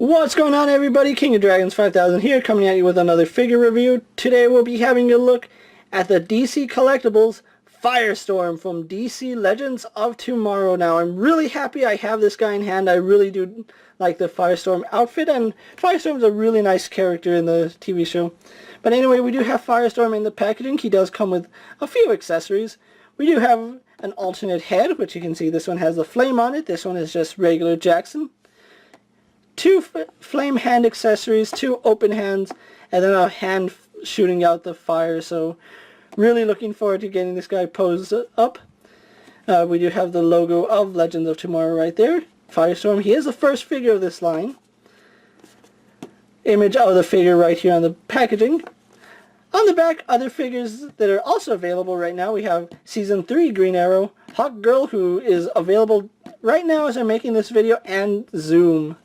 What's going on, everybody? KingofDragons 5000 here, coming at you with another figure review. Today we'll be having a look at the DC Collectibles Firestorm from DC Legends of Tomorrow. Now, I'm really happy I have this guy in hand. I really do like the Firestorm outfit, and Firestorm's a really nice character in the TV show. But anyway, we do have Firestorm in the packaging. He does come with a few accessories. We do have an alternate head, which you can see this one has the flame on it. This one is just regular Jackson. Two flame hand accessories, two open hands, and then a hand shooting out the fire. So really looking forward to getting this guy posed up. We do have the logo of Legends of Tomorrow right there. Firestorm, he is the first figure of this line. Image of the figure right here on the packaging. On the back, other figures that are also available right now. We have Season 3 Green Arrow, Hawk Girl, who is available right now as I'm making this video, and Zoom.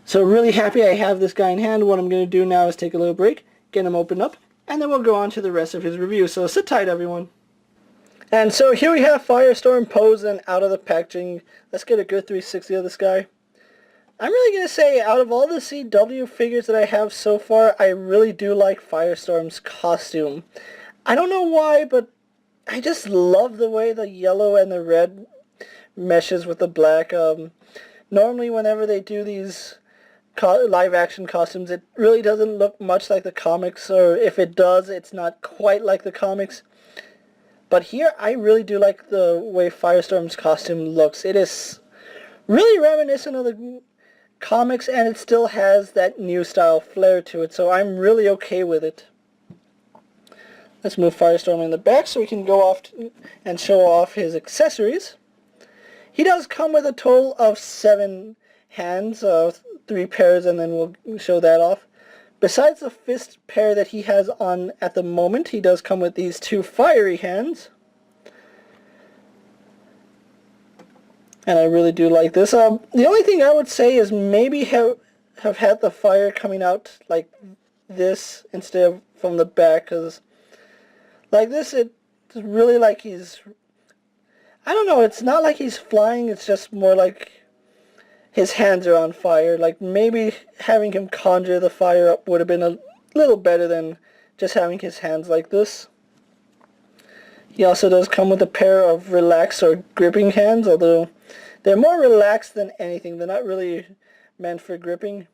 So really happy I have this guy in hand. What I'm going to do now is take a little break, get him opened up, and then we'll go on to the rest of his review. So sit tight, everyone. And so here we have Firestorm posed and out of the packaging. Let's get a good 360 of this guy. I'm really going to say, out of all the CW figures that I have so far, I really do like Firestorm's costume. I don't know why, but I just love the way the yellow and the red meshes with the black. Normally whenever they do these live action costumes, it really doesn't look much like the comics, or if it does, it's not quite like the comics. But here I really do like the way Firestorm's costume looks. It is really reminiscent of the comics, and it still has that new style flair to it, so I'm really okay with it. Let's move Firestorm in the back so we can go off and show off his accessories. He does come with a total of 7 hands, 3 pairs, and then we'll show that off. Besides the fist pair that he has on at the moment, he does come with these 2 fiery hands. And I really do like this. The only thing I would say is maybe have had the fire coming out like this instead of from the back, because like this, it's really like he's, I don't know, it's not like he's flying, it's just more like his hands are on fire. Like maybe having him conjure the fire up would have been a little better than just having his hands like this. He also does come with a pair of relaxed or gripping hands, although they're more relaxed than anything. They're not really meant for gripping.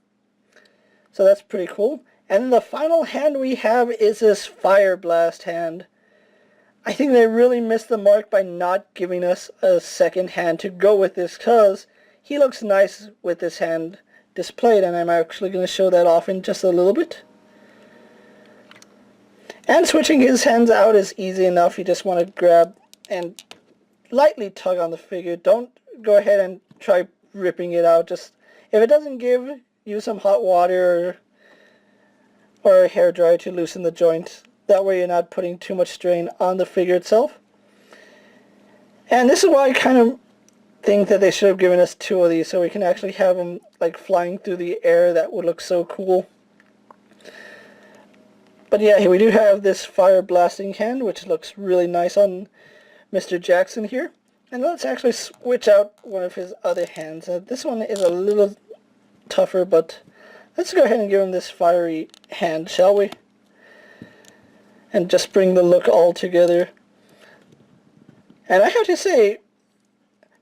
So that's pretty cool. And the final hand we have is this Fire Blast hand. I think they really missed the mark by not giving us a second hand to go with this, because he looks nice with this hand displayed, and I'm actually going to show that off in just a little bit. And switching his hands out is easy enough. You just want to grab and lightly tug on the figure. Don't go ahead and try ripping it out. Just, if it doesn't give, use some hot water or a hairdryer to loosen the joint. That way you're not putting too much strain on the figure itself. And this is why I kind of think that they should have given us 2 of these, so we can actually have them like flying through the air. That would look so cool. But yeah, here we do have this fire blasting hand, which looks really nice on Mr. Jackson here. And let's actually switch out one of his other hands. This one is a little tougher, but let's go ahead and give him this fiery hand, shall we? And just bring the look all together. And I have to say,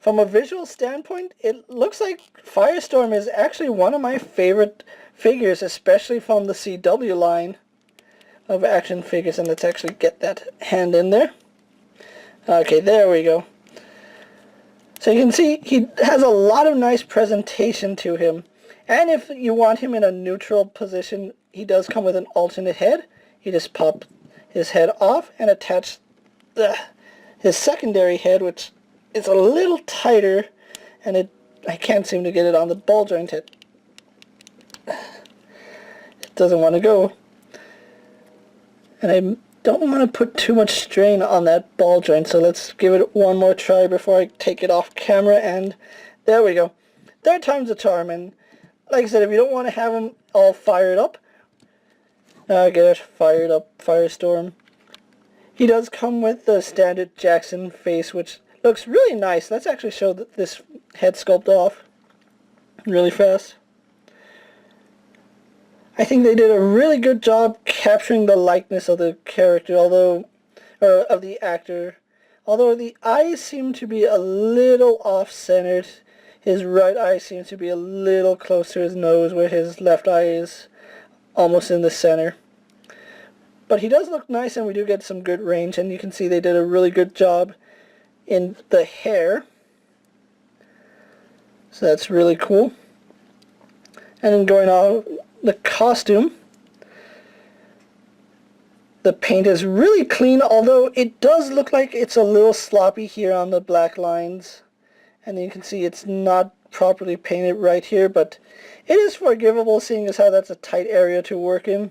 from a visual standpoint, it looks like Firestorm is actually one of my favorite figures, especially from the CW line of action figures. And let's actually get that hand in there. Okay, there we go. So you can see he has a lot of nice presentation to him. And if you want him in a neutral position, he does come with an alternate head. You just pop his head off and attach his secondary head, which is a little tighter, and I can't seem to get it on the ball joint. It doesn't want to go. And I don't want to put too much strain on that ball joint, so let's give it one more try before I take it off camera, and there we go. 3rd time's a charm. And like I said, if you don't want to have them all fired up, get it fired up, Firestorm. He does come with the standard Jackson face, which looks really nice. Let's actually show this head sculpt off really fast. I think they did a really good job capturing the likeness of the character, although, or of the actor. Although the eyes seem to be a little off-centered. His right eye seems to be a little close to his nose, where his left eye is almost in the center. But he does look nice, and we do get some good range, and you can see they did a really good job in the hair. So that's really cool. And then going on the costume, the paint is really clean, although it does look like it's a little sloppy here on the black lines. And you can see it's not properly painted right here, but it is forgivable, seeing as how that's a tight area to work in.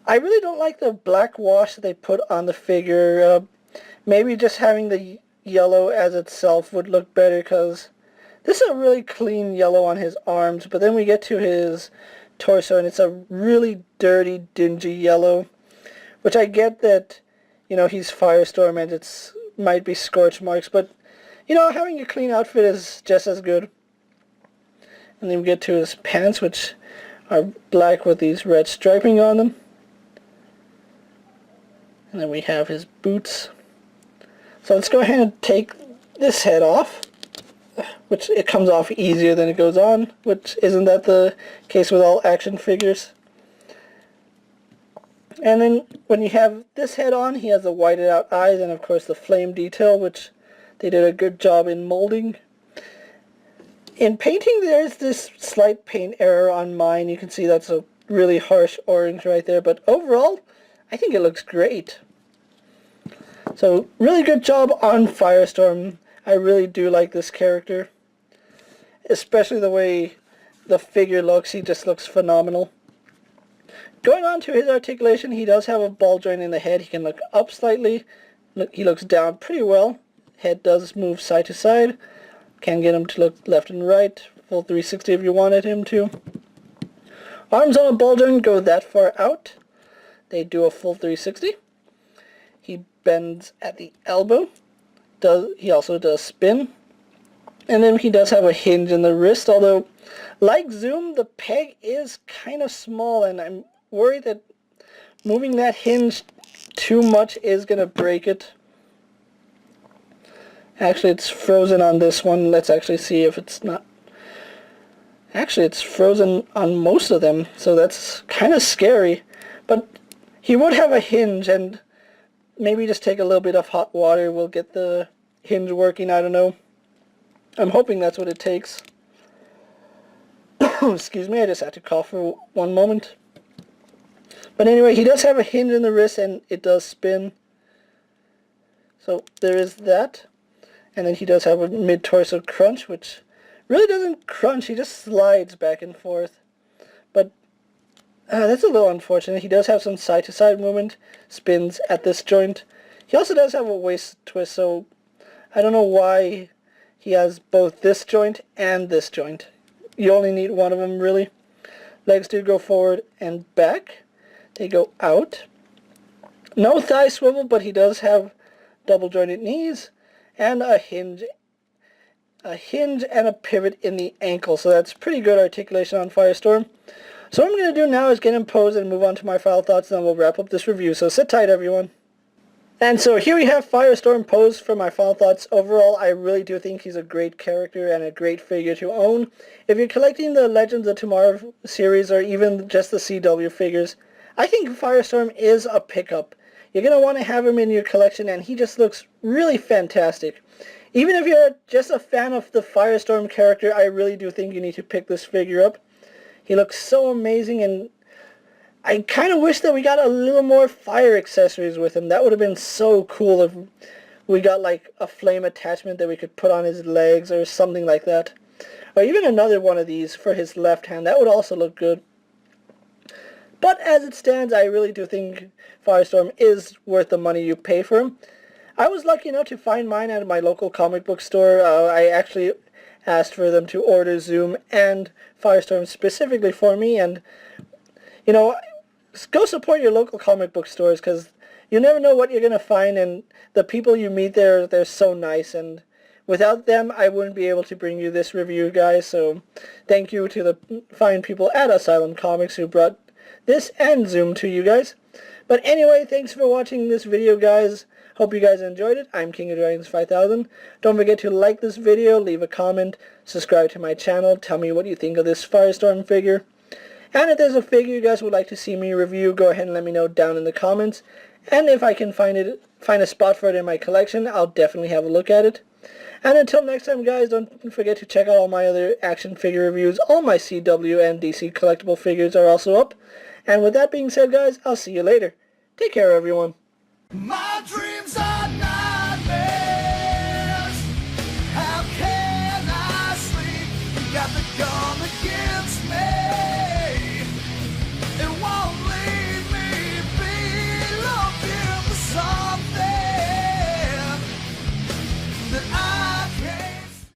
I really don't like the black wash that they put on the figure. Maybe just having the yellow as itself would look better, because this is a really clean yellow on his arms, but then we get to his torso and it's a really dirty, dingy yellow, which I get that, you know, he's Firestorm and it's might be scorch marks, but, you know, having a clean outfit is just as good. And then we get to his pants, which are black with these red striping on them. And then we have his boots. So let's go ahead and take this head off, which it comes off easier than it goes on, which isn't that the case with all action figures. And then when you have this head on, he has the whited out eyes and of course the flame detail, which they did a good job in molding. In painting, there's this slight paint error on mine. You can see that's a really harsh orange right there, but overall I think it looks great. So really good job on Firestorm. I really do like this character, especially the way the figure looks. He just looks phenomenal. Going on to his articulation, he does have a ball joint in the head. He can look up slightly. He looks down pretty well. Head does move side to side. Can get him to look left and right. Full 360 if you wanted him to. Arms on a ball joint go that far out. They do a full 360. He bends at the elbow. He also does spin. And then he does have a hinge in the wrist, although like Zoom, the peg is kind of small, and I'm worried that moving that hinge too much is going to break it. Actually, it's frozen on this one. Let's actually see if it's not. Actually, it's frozen on most of them, so that's kind of scary. But he would have a hinge, and maybe just take a little bit of hot water will get the hinge working. I don't know. I'm hoping that's what it takes. Excuse me, I just had to cough for one moment. But anyway, he does have a hinge in the wrist and it does spin. So there is that. And then he does have a mid-torso crunch, which really doesn't crunch, he just slides back and forth. But that's a little unfortunate. He does have some side-to-side movement, spins at this joint. He also does have a waist twist, so I don't know why he has both this joint and this joint. You only need one of them, really. Legs do go forward and back. They go out. No thigh swivel, but he does have double jointed knees and a hinge and a pivot in the ankle. So that's pretty good articulation on Firestorm. So what I'm going to do now is get him posed and move on to my final thoughts, and then we'll wrap up this review. So sit tight, everyone. And so here we have Firestorm posed for my final thoughts. Overall, I really do think he's a great character and a great figure to own. If you're collecting the Legends of Tomorrow series or even just the CW figures, I think Firestorm is a pickup. You're going to want to have him in your collection, and he just looks really fantastic. Even if you're just a fan of the Firestorm character, I really do think you need to pick this figure up. He looks so amazing, and I kind of wish that we got a little more fire accessories with him. That would have been so cool if we got like a flame attachment that we could put on his legs or something like that. Or even another one of these for his left hand. That would also look good. But as it stands, I really do think Firestorm is worth the money you pay for him. I was lucky enough to find mine at my local comic book store. I actually asked for them to order Zoom and Firestorm specifically for me, and you know, go support your local comic book stores, because you never know what you're going to find, and the people you meet there, they're so nice, and Without them, I wouldn't be able to bring you this review, guys, so thank you to the fine people at Asylum Comics who brought this and Zoom to you guys. But anyway, thanks for watching this video, guys. Hope you guys enjoyed it. I'm KingofDragons 5000. Don't forget to like this video, leave a comment, subscribe to my channel, tell me what you think of this Firestorm figure. And if there's a figure you guys would like to see me review, go ahead and let me know down in the comments. And if I can find a spot for it in my collection, I'll definitely have a look at it. And until next time, guys, don't forget to check out all my other action figure reviews. All my CW and DC collectible figures are also up. And with that being said, guys, I'll see you later. Take care, everyone. My dream.